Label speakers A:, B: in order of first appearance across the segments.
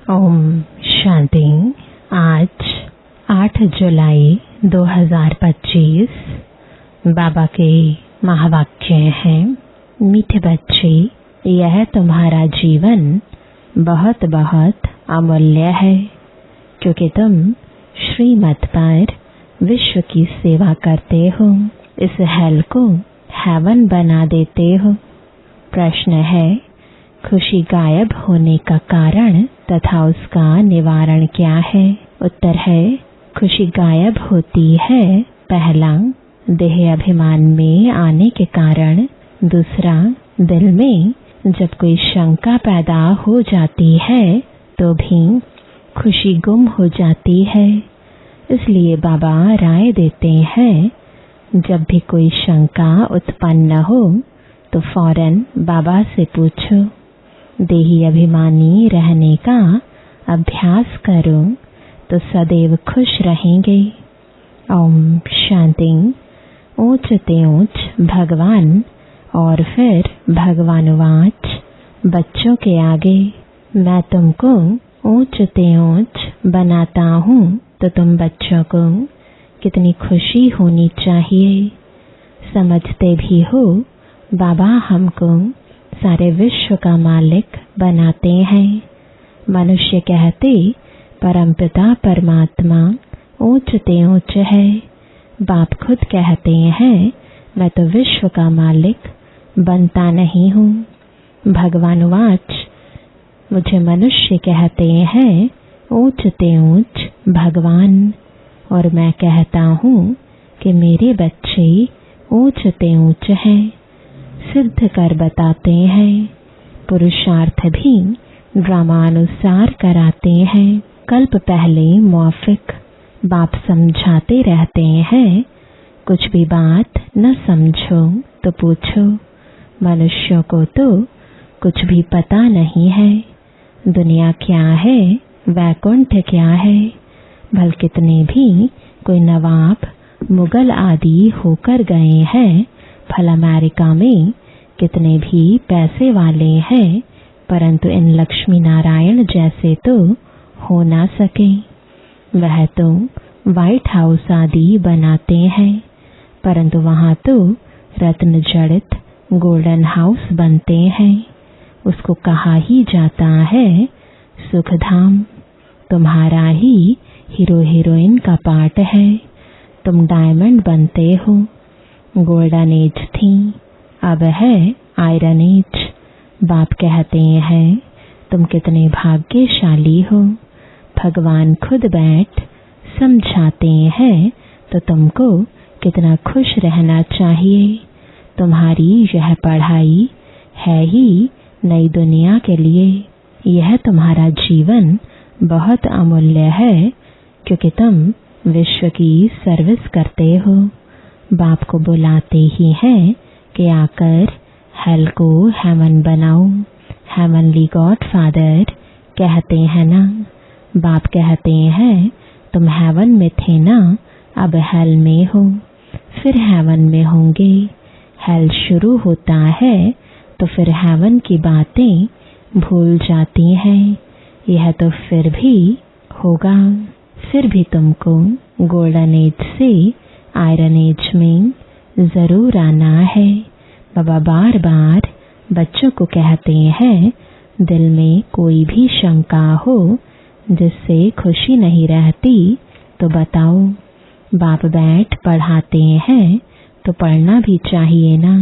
A: ओम शांति। आज 8 जुलाई 2025 बाबा के महावाक्य हैं। मीठे बच्चे, यह तुम्हारा जीवन बहुत बहुत अमूल्य है, क्योंकि तुम श्रीमत पर विश्व की सेवा करते हो। इस हेल को हेवन बना देते हो। प्रश्न है, खुशी गायब होने का कारण तथा उसका निवारण क्या है? उत्तर है, खुशी गायब होती है पहला, देह अभिमान में आने के कारण। दूसरा, दिल में जब कोई शंका पैदा हो जाती है तो भी खुशी गुम हो जाती है। इसलिए बाबा राय देते हैं, जब भी कोई शंका उत्पन्न हो तो फौरन बाबा से पूछो। देही अभिमानी रहने का अभ्यास करो तो सदैव खुश रहेंगे। ओम शांति। ऊंच ते ऊंच भगवान और फिर भगवानुवाच बच्चों के आगे, मैं तुमको ऊंच ते ऊंच बनाता हूँ तो तुम बच्चों को कितनी खुशी होनी चाहिए। समझते भी हो बाबा हमको सारे विश्व का मालिक बनाते हैं। मनुष्य कहते परमपिता परमात्मा ऊंच ते ऊंच है। बाप खुद कहते हैं, मैं तो विश्व का मालिक बनता नहीं हूँ। भगवानुवाच, मुझे मनुष्य कहते हैं ऊंच ते ऊंच भगवान, और मैं कहता हूँ कि मेरे बच्चे ऊंच ते ऊंच हैं। सिद्ध कर बताते हैं। पुरुषार्थ भी ड्रामानुसार कराते हैं। कल्प पहले मौफिक बाप समझाते रहते हैं, कुछ भी बात न समझो तो पूछो। मनुष्यों को तो कुछ भी पता नहीं है। दुनिया क्या है, वैकुंठ क्या है। भल कितने भी कोई नवाब मुगल आदि होकर गए हैं, फल अमेरिका में कितने भी पैसे वाले हैं, परंतु इन लक्ष्मी नारायण जैसे तो हो ना सके। वह तो व्हाइट हाउस आदि बनाते हैं, परंतु वहां तो रत्न जड़ित गोल्डन हाउस बनते हैं। उसको कहा ही जाता है सुखधाम। तुम्हारा ही हीरो हीरोइन का पार्ट है। तुम डायमंड बनते हो। गोल्डन एज थी, अब है आयरन एज। बाप कहते हैं, तुम कितने भाग्यशाली हो। भगवान खुद बैठ समझाते हैं तो तुमको कितना खुश रहना चाहिए। तुम्हारी यह पढ़ाई है ही नई दुनिया के लिए। यह तुम्हारा जीवन बहुत अमूल्य है, क्योंकि तुम विश्व की सर्विस करते हो। बाप को बुलाते ही हैं कि आकर हेल को हेवन बनाओ। हेवनली गॉड फादर कहते हैं ना। बाप कहते हैं, तुम हेवन में थे ना, अब हेल में हो, फिर हेवन में होंगे। हेल शुरू होता है तो फिर हेवन की बातें भूल जाती हैं। यह तो फिर भी होगा। फिर भी तुमको गोल्डन एज से आयरन एज में जरूर आना है। बाबा बार बार बच्चों को कहते हैं, दिल में कोई भी शंका हो जिससे खुशी नहीं रहती तो बताओ। बाप बैठ पढ़ाते हैं तो पढ़ना भी चाहिए ना।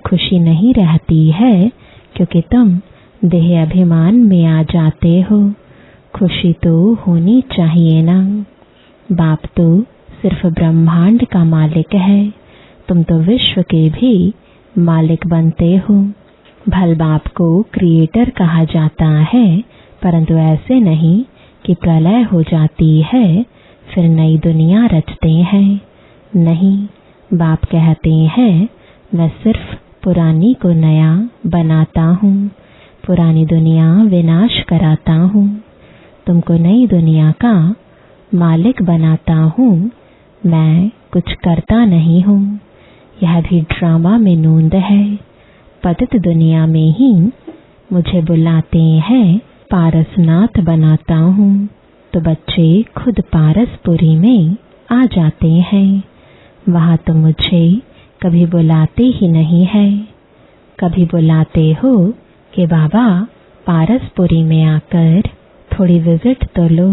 A: खुशी नहीं रहती है क्योंकि तुम देह अभिमान में आ जाते हो। खुशी तो होनी चाहिए ना। बाप तो सिर्फ ब्रह्मांड का मालिक है, तुम तो विश्व के भी मालिक बनते हो। भल बाप को क्रिएटर कहा जाता है, परंतु ऐसे नहीं कि प्रलय हो जाती है फिर नई दुनिया रचते हैं। नहीं, बाप कहते हैं, मैं सिर्फ पुरानी को नया बनाता हूँ, पुरानी दुनिया विनाश कराता हूँ, तुमको नई दुनिया का मालिक बनाता हूँ। मैं कुछ करता नहीं हूँ। यह भी ड्रामा में नूंद है। पतित दुनिया में ही मुझे बुलाते हैं पारसनाथ बनाता हूँ, तो बच्चे खुद पारसपुरी में आ जाते हैं। वहाँ तो मुझे कभी बुलाते ही नहीं है। कभी बुलाते हो कि बाबा पारसपुरी में आकर थोड़ी विजिट तो लो,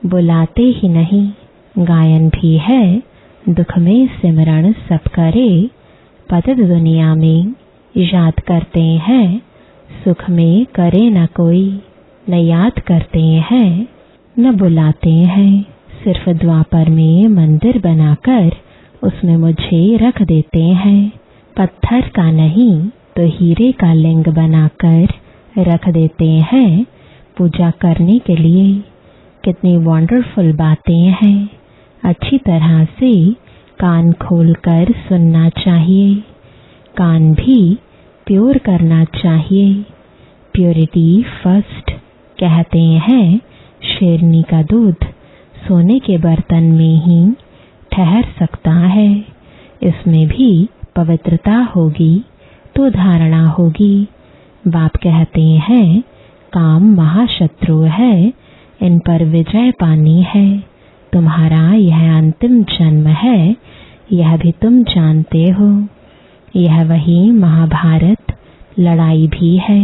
A: बुलाते ही नहीं। गायन भी है, दुख में सिमरण सब करे, पतित दुनिया में याद करते हैं, सुख में करे न कोई। न याद करते हैं न बुलाते हैं, सिर्फ द्वापर में मंदिर बनाकर उसमें मुझे रख देते हैं। पत्थर का नहीं तो हीरे का लिंग बनाकर रख देते हैं पूजा करने के लिए। कितनी वंडरफुल बातें हैं, अच्छी तरह से कान खोलकर सुनना चाहिए। कान भी प्योर करना चाहिए। Purity first. कहते हैं शेरनी का दूध सोने के बर्तन में ही ठहर सकता है। इसमें भी पवित्रता होगी तो धारणा होगी। बाप कहते हैं काम महाशत्रु है, इन पर विजय पानी है। तुम्हारा यह अंतिम जन्म है, यह भी तुम जानते हो। यह वही महाभारत लड़ाई भी है।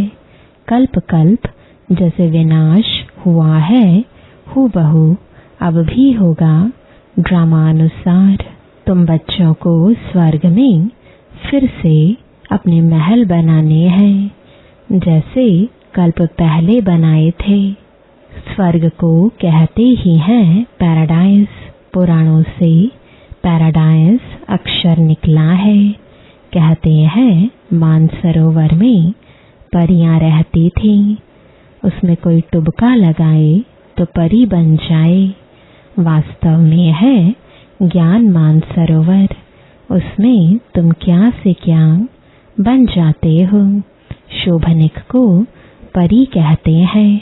A: कल्प कल्प जैसे विनाश हुआ है, हूबहू अब भी होगा ड्रामानुसार। तुम बच्चों को स्वर्ग में फिर से अपने महल बनाने हैं, जैसे कल्प पहले बनाए थे। स्वर्ग को कहते ही हैं पैराडाइज। पुराणों से पैराडाइज अक्षर निकला है। कहते हैं मानसरोवर में परियां रहती थीं, उसमें कोई टुबका लगाए तो परी बन जाए। वास्तव में है ज्ञान मानसरोवर, उसमें तुम क्या से क्या बन जाते हो। शोभनिक को परी कहते हैं।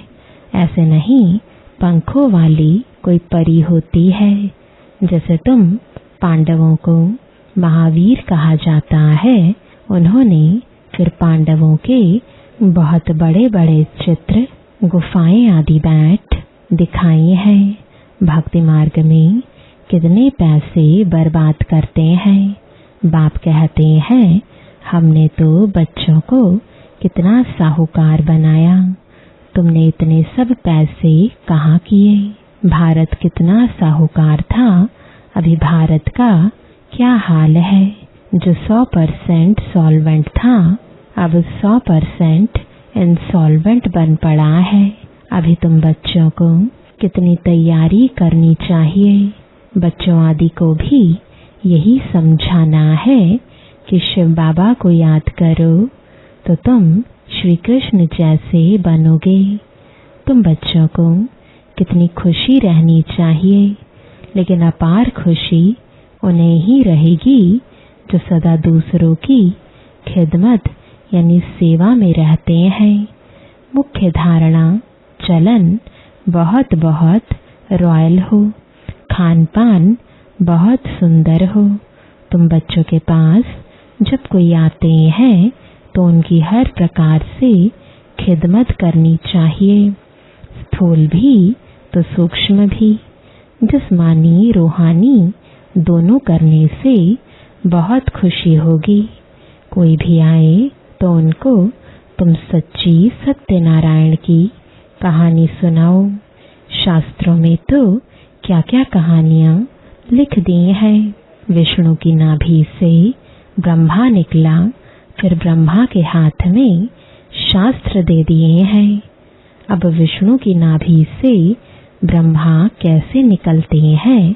A: ऐसे नहीं पंखों वाली कोई परी होती है। जैसे तुम पांडवों को महावीर कहा जाता है, उन्होंने फिर पांडवों के बहुत बड़े बड़े चित्र, गुफाएं आदि बैठ दिखाई हैं। भक्ति मार्ग में कितने पैसे बर्बाद करते हैं। बाप कहते हैं हमने तो बच्चों को कितना साहूकार बनाया, तुमने इतने सब पैसे कहाँ किए। भारत कितना साहूकार था, अभी भारत का क्या हाल है। जो 100% सॉल्वेंट था, अब 100% इंसॉल्वेंट बन पड़ा है। अभी तुम बच्चों को कितनी तैयारी करनी चाहिए। बच्चों आदि को भी यही समझाना है कि शिव बाबा को याद करो तो तुम श्री कृष्ण जैसे बनोगे। तुम बच्चों को कितनी खुशी रहनी चाहिए, लेकिन अपार खुशी उन्हें ही रहेगी जो सदा दूसरों की खिदमत यानी सेवा में रहते हैं। मुख्य धारणा चलन बहुत बहुत रॉयल हो, खान पान बहुत सुंदर हो। तुम बच्चों के पास जब कोई आते हैं तो उनकी हर प्रकार से खिदमत करनी चाहिए, स्थूल भी तो सूक्ष्म भी। जिस्मानी रूहानी दोनों करने से बहुत खुशी होगी। कोई भी आए तो उनको तुम सच्ची सत्यनारायण की कहानी सुनाओ। शास्त्रों में तो क्या क्या कहानियां लिख दी हैं। विष्णु की नाभि से ब्रह्मा निकला, फिर ब्रह्मा के हाथ में शास्त्र दे दिए हैं। अब विष्णु की नाभि से ब्रह्मा कैसे निकलते हैं,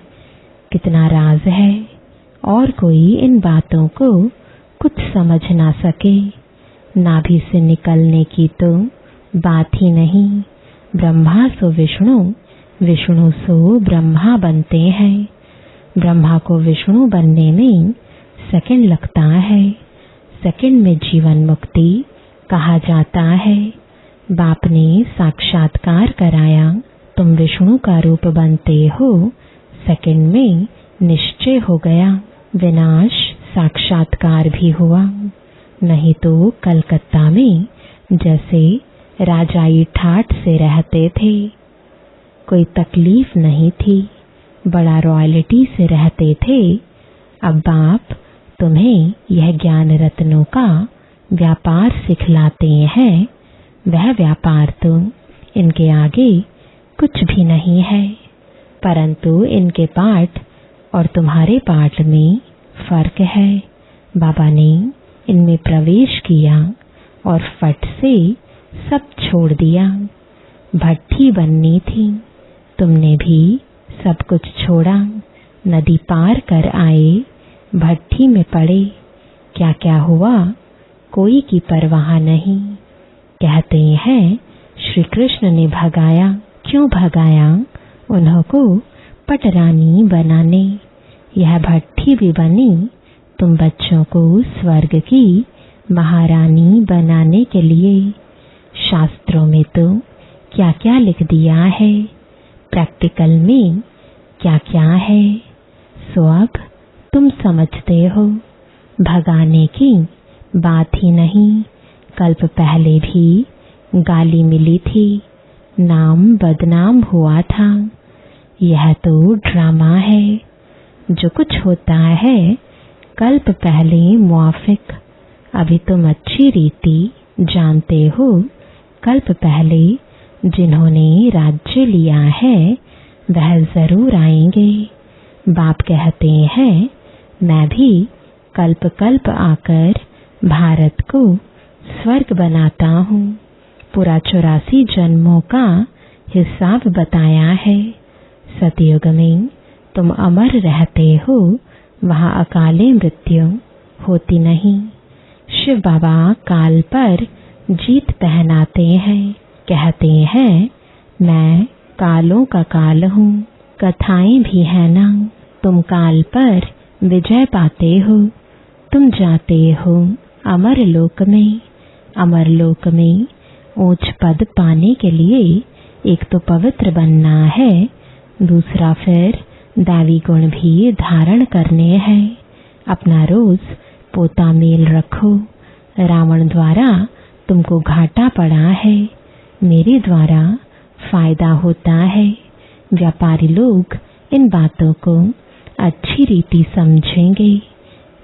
A: कितना राज है, और कोई इन बातों को कुछ समझ ना सके। नाभि से निकलने की तो बात ही नहीं। ब्रह्मा सो विष्णु, विष्णु सो ब्रह्मा बनते हैं। ब्रह्मा को विष्णु बनने में सेकंड लगता है। सेकंड में जीवन मुक्ति कहा जाता है। बाप ने साक्षात्कार कराया, तुम विष्णु का रूप बनते हो। सेकंड में निश्चय हो गया, विनाश साक्षात्कार भी हुआ। नहीं तो कलकत्ता में जैसे राजाई ठाठ से रहते थे, कोई तकलीफ नहीं थी, बड़ा रॉयल्टी से रहते थे। अब बाप तुम्हें यह ज्ञान रत्नों का व्यापार सिखलाते हैं। वह व्यापार तो इनके आगे कुछ भी नहीं है, परंतु इनके पाठ और तुम्हारे पाठ में फर्क है। बाबा ने इनमें प्रवेश किया और फट से सब छोड़ दिया। भट्ठी बननी थी, तुमने भी सब कुछ छोड़ा। नदी पार कर आए, भट्ठी में पड़े। क्या क्या हुआ कोई की परवाह नहीं। कहते हैं श्री कृष्ण ने भगाया। क्यों भगाया? उन्हों को पटरानी बनाने। यह भट्ठी भी बनी तुम बच्चों को स्वर्ग की महारानी बनाने के लिए। शास्त्रों में तो क्या क्या लिख दिया है, प्रैक्टिकल में क्या क्या है, सो अब तुम समझते हो। भगाने की बात ही नहीं। कल्प पहले भी गाली मिली थी, नाम बदनाम हुआ था। यह तो ड्रामा है। जो कुछ होता है कल्प पहले मुआफिक। अभी तुम अच्छी रीति जानते हो, कल्प पहले जिन्होंने राज्य लिया है वह जरूर आएंगे। बाप कहते हैं मैं भी कल्प कल्प आकर भारत को स्वर्ग बनाता हूँ। पूरा 84 जन्मों का हिसाब बताया है। सतयुग में तुम अमर रहते हो, वहाँ अकाले मृत्यु होती नहीं। शिव बाबा काल पर जीत पहनाते हैं। कहते हैं मैं कालों का काल हूँ। कथाएं भी है ना, तुम काल पर विजय पाते हो। तुम जाते हो अमर लोक में। अमर लोक में ऊंच पद पाने के लिए एक तो पवित्र बनना है, दूसरा फिर दैवी गुण भी धारण करने हैं। अपना रोज पोता मेल रखो। रावण द्वारा तुमको घाटा पड़ा है, मेरे द्वारा फायदा होता है। व्यापारी लोग इन बातों को अच्छी रीति समझेंगे।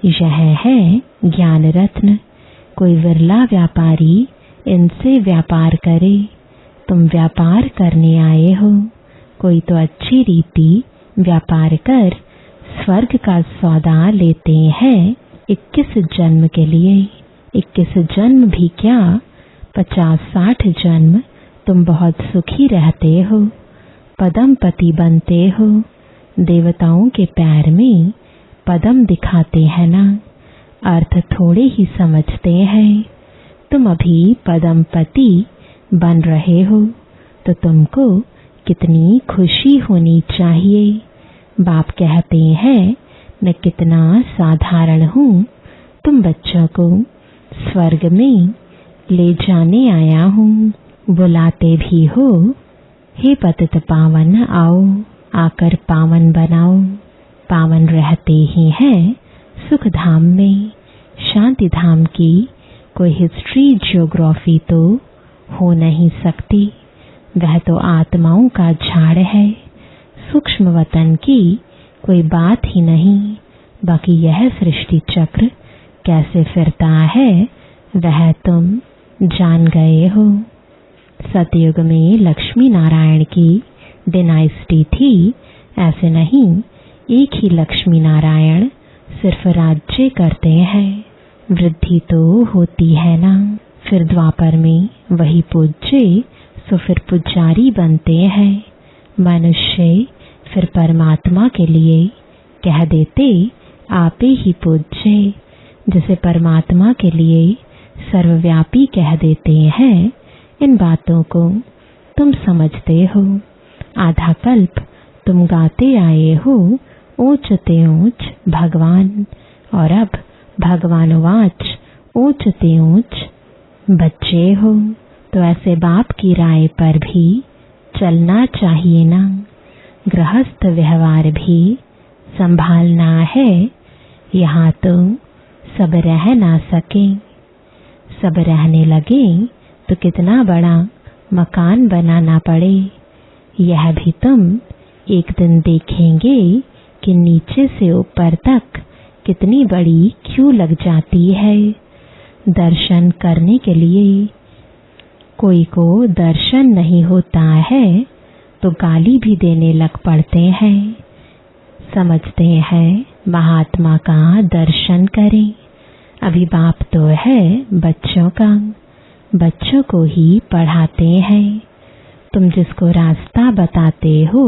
A: यह है ज्ञान रत्न। कोई विरला व्यापारी इनसे व्यापार करे। तुम व्यापार करने आए हो, कोई तो अच्छी रीति व्यापार कर स्वर्ग का सौदा लेते हैं 21 जन्म के लिए। 21 जन्म भी क्या, 50-60 जन्म तुम बहुत सुखी रहते हो, पदम पति बनते हो। देवताओं के पैर में पदम दिखाते हैं ना, अर्थ थोड़े ही समझते हैं। तुम अभी पदम पति बन रहे हो तो तुमको कितनी खुशी होनी चाहिए। बाप कहते हैं मैं कितना साधारण हूँ, तुम बच्चों को स्वर्ग में ले जाने आया हूँ। बुलाते भी हो, हे पतित पावन आओ, आकर पावन बनाओ। पावन रहते ही हैं सुख धाम में। शांति धाम की कोई हिस्ट्री ज्योग्राफी तो हो नहीं सकती। वह तो आत्माओं का झाड़ है। सूक्ष्म वतन की कोई बात ही नहीं। बाकी यह सृष्टि चक्र कैसे फिरता है वह तुम जान गए हो। सतयुग में लक्ष्मी नारायण की डिनाइस्टी थी, ऐसे नहीं। एक ही लक्ष्मी नारायण सिर्फ राज्य करते हैं। वृद्धि तो होती है ना। फिर द्वापर में वही पूज्य सो फिर पुजारी बनते हैं। मनुष्य फिर परमात्मा के लिए कह देते आपे ही पूज्य। जिसे परमात्मा के लिए सर्वव्यापी कह देते हैं, इन बातों को तुम समझते हो। आधा कल्प तुम गाते आए हो ऊंचते ऊंच भगवान, और अब भगवान वाच ऊंचते ऊंच बच्चे हो। तो ऐसे बाप की राय पर भी चलना चाहिए ना। गृहस्थ व्यवहार भी संभालना है। यहाँ तो सब रह ना सके। सब रहने लगे तो कितना बड़ा मकान बनाना पड़े। यह भी तुम एक दिन देखेंगे कि नीचे से ऊपर तक कितनी बड़ी क्यू लग जाती है दर्शन करने के लिए। कोई को दर्शन नहीं होता है तो गाली भी देने लग पड़ते हैं। समझते हैं महात्मा का दर्शन करें। अभी बाप तो है बच्चों का, बच्चों को ही पढ़ाते हैं। तुम जिसको रास्ता बताते हो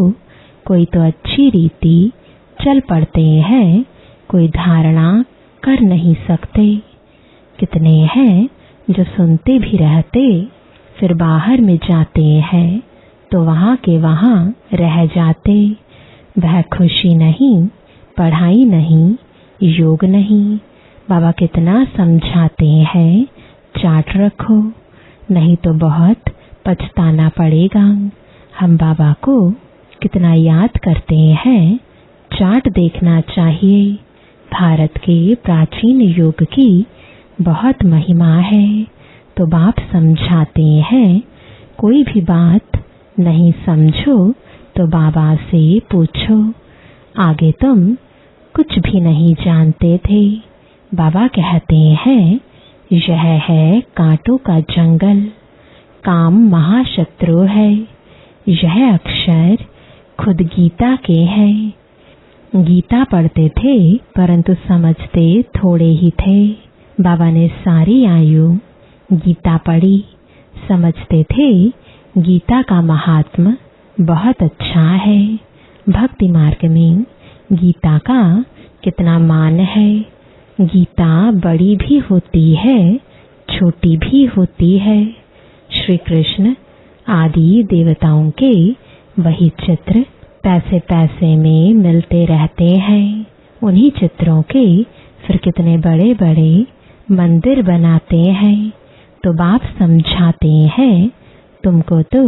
A: कोई तो अच्छी रीति चल पड़ते हैं, कोई धारणा कर नहीं सकते। कितने हैं जो सुनते भी रहते फिर बाहर में जाते हैं तो वहां के वहां रह जाते। वह खुशी नहीं, पढ़ाई नहीं, योग नहीं। बाबा कितना समझाते हैं, चार्ट रखो नहीं तो बहुत पछताना पड़ेगा। हम बाबा को कितना याद करते हैं, चार्ट देखना चाहिए। भारत के प्राचीन युग की बहुत महिमा है। तो बाप समझाते हैं कोई भी बात नहीं समझो तो बाबा से पूछो। आगे तुम कुछ भी नहीं जानते थे। बाबा कहते हैं यह है कांटों का जंगल, काम महाशत्रु है। यह अक्षर खुद गीता के हैं। गीता पढ़ते थे परंतु समझते थोड़े ही थे। बाबा ने सारी आयु गीता पढ़ी, समझते थे गीता का महात्म बहुत अच्छा है। भक्ति मार्ग में गीता का कितना मान है। गीता बड़ी भी होती है, छोटी भी होती है। श्री कृष्ण आदि देवताओं के वही चित्र पैसे पैसे में मिलते रहते हैं। उन्हीं चित्रों के फिर कितने बड़े बड़े मंदिर बनाते हैं। तो बाप समझाते हैं तुमको तो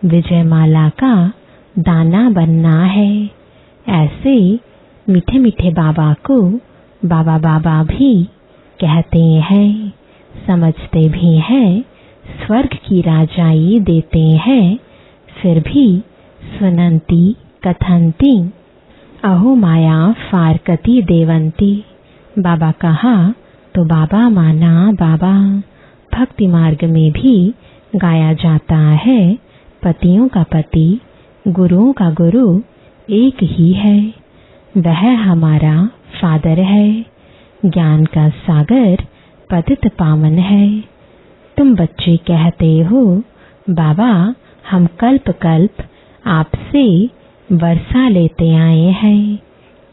A: विजयमाला का दाना बनना है। ऐसे मीठे मीठे बाबा को बाबा बाबा भी कहते हैं। समझते भी हैं स्वर्ग की राजाई देते हैं। फिर भी सुनंती कथंती अहो माया फारकती देवंती। बाबा कहा तो बाबा माना बाबा। भक्ति मार्ग में भी गाया जाता है पतियों का पति, गुरुओं का गुरु एक ही है। वह हमारा फादर है। ज्ञान का सागर पतित पावन है। तुम बच्चे कहते हो बाबा हम कल्प कल्प आपसे वर्षा लेते आए हैं,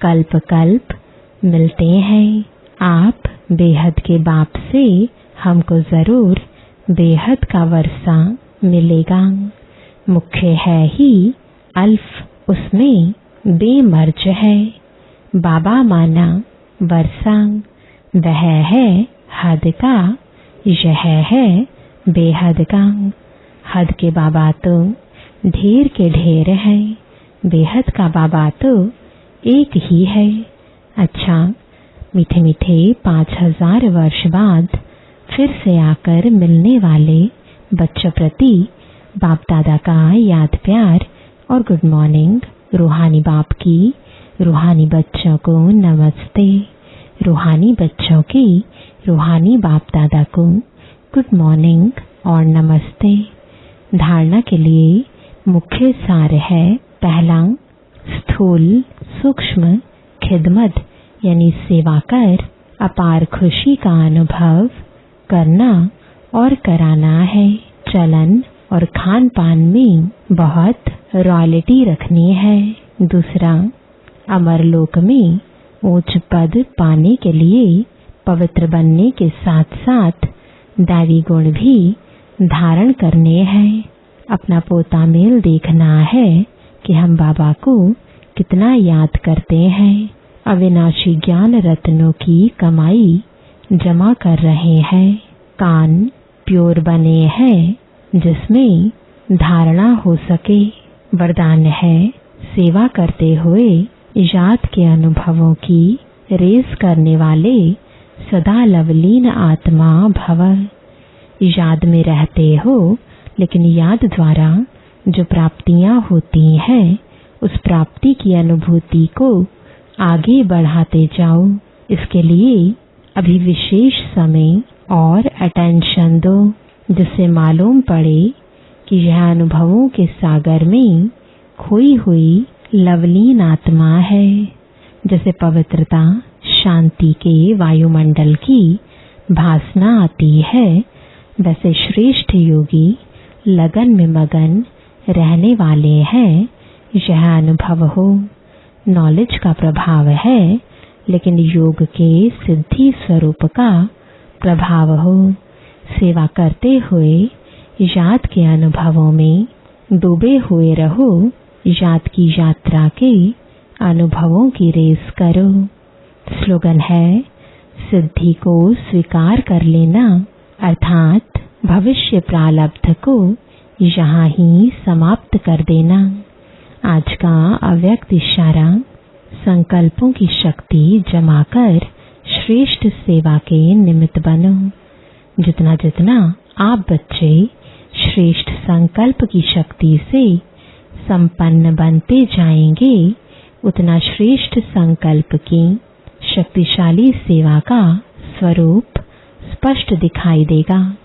A: कल्प कल्प मिलते हैं। आप बेहद के बाप से हमको जरूर बेहद का वर्षा मिलेगा। मुख्य है ही अल्फ, उसमें बेमर्ज है। बाबा माना वर्षा, वह है हद का, यह है बेहद का। हद के बाबा तो ढेर के ढेर हैं, बेहद का बाबा तो एक ही है। अच्छा, मीठे मीठे 5000 वर्ष बाद फिर से आकर मिलने वाले बच्चों प्रति बाप दादा का याद प्यार और गुड मॉर्निंग। रूहानी बाप की रूहानी बच्चों को नमस्ते। रूहानी बच्चों की रूहानी बाप दादा को गुड मॉर्निंग और नमस्ते। धारणा के लिए मुख्य सार है, पहला स्थूल सूक्ष्म खिदमत यानी सेवा कर अपार खुशी का अनुभव करना और कराना है। चलन और खान पान में बहुत रॉयल्टी रखनी है। दूसरा, अमरलोक में उच्च पद पाने के लिए पवित्र बनने के साथ साथ दैवी गुण भी धारण करने हैं। अपना पोता मेल देखना है कि हम बाबा को कितना याद करते हैं। अविनाशी ज्ञान रत्नों की कमाई जमा कर रहे हैं। कान प्योर बने हैं जिसमें धारणा हो सके। वरदान है, सेवा करते हुए याद के अनुभवों की रेस करने वाले सदा लवलीन आत्मा भव। याद में रहते हो, लेकिन याद द्वारा जो प्राप्तियां होती हैं उस प्राप्ति की अनुभूति को आगे बढ़ाते जाओ। इसके लिए अभी विशेष समय और अटेंशन दो, जिससे मालूम पड़े कि यह अनुभवों के सागर में खोई हुई लवलीन आत्मा है। जैसे पवित्रता शांति के वायुमंडल की भासना आती है, वैसे श्रेष्ठ योगी लगन में मगन रहने वाले हैं। यह अनुभव हो, नॉलेज का प्रभाव है, लेकिन योग के सिद्धि स्वरूप का प्रभाव हो। सेवा करते हुए याद के अनुभवों में डूबे हुए रहो। याद की यात्रा के अनुभवों की रेस करो। स्लोगन है, सिद्धि को स्वीकार कर लेना, अर्थात भविष्य प्रारब्ध को यहाँ ही समाप्त कर देना। आज का अव्यक्त इशारा, संकल्पों की शक्ति जमा कर श्रेष्ठ सेवा के निमित्त बनो। जितना जितना आप बच्चे श्रेष्ठ संकल्प की शक्ति से संपन्न बनते जाएंगे, उतना श्रेष्ठ संकल्प की शक्तिशाली सेवा का स्वरूप स्पष्ट दिखाई देगा।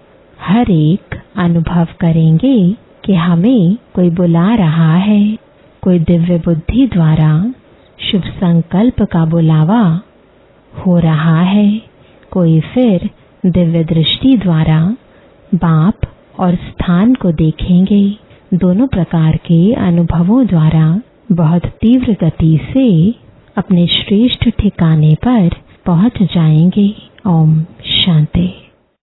A: हर एक अनुभव करेंगे कि हमें कोई बुला रहा है, कोई दिव्य बुद्धि द्वारा शुभ संकल्प का बुलावा हो रहा है, कोई फिर दिव्य दृष्टि द्वारा बाप और स्थान को देखेंगे। दोनों प्रकार के अनुभवों द्वारा बहुत तीव्र गति से अपने श्रेष्ठ ठिकाने पर पहुंच जाएंगे। ओम शांति।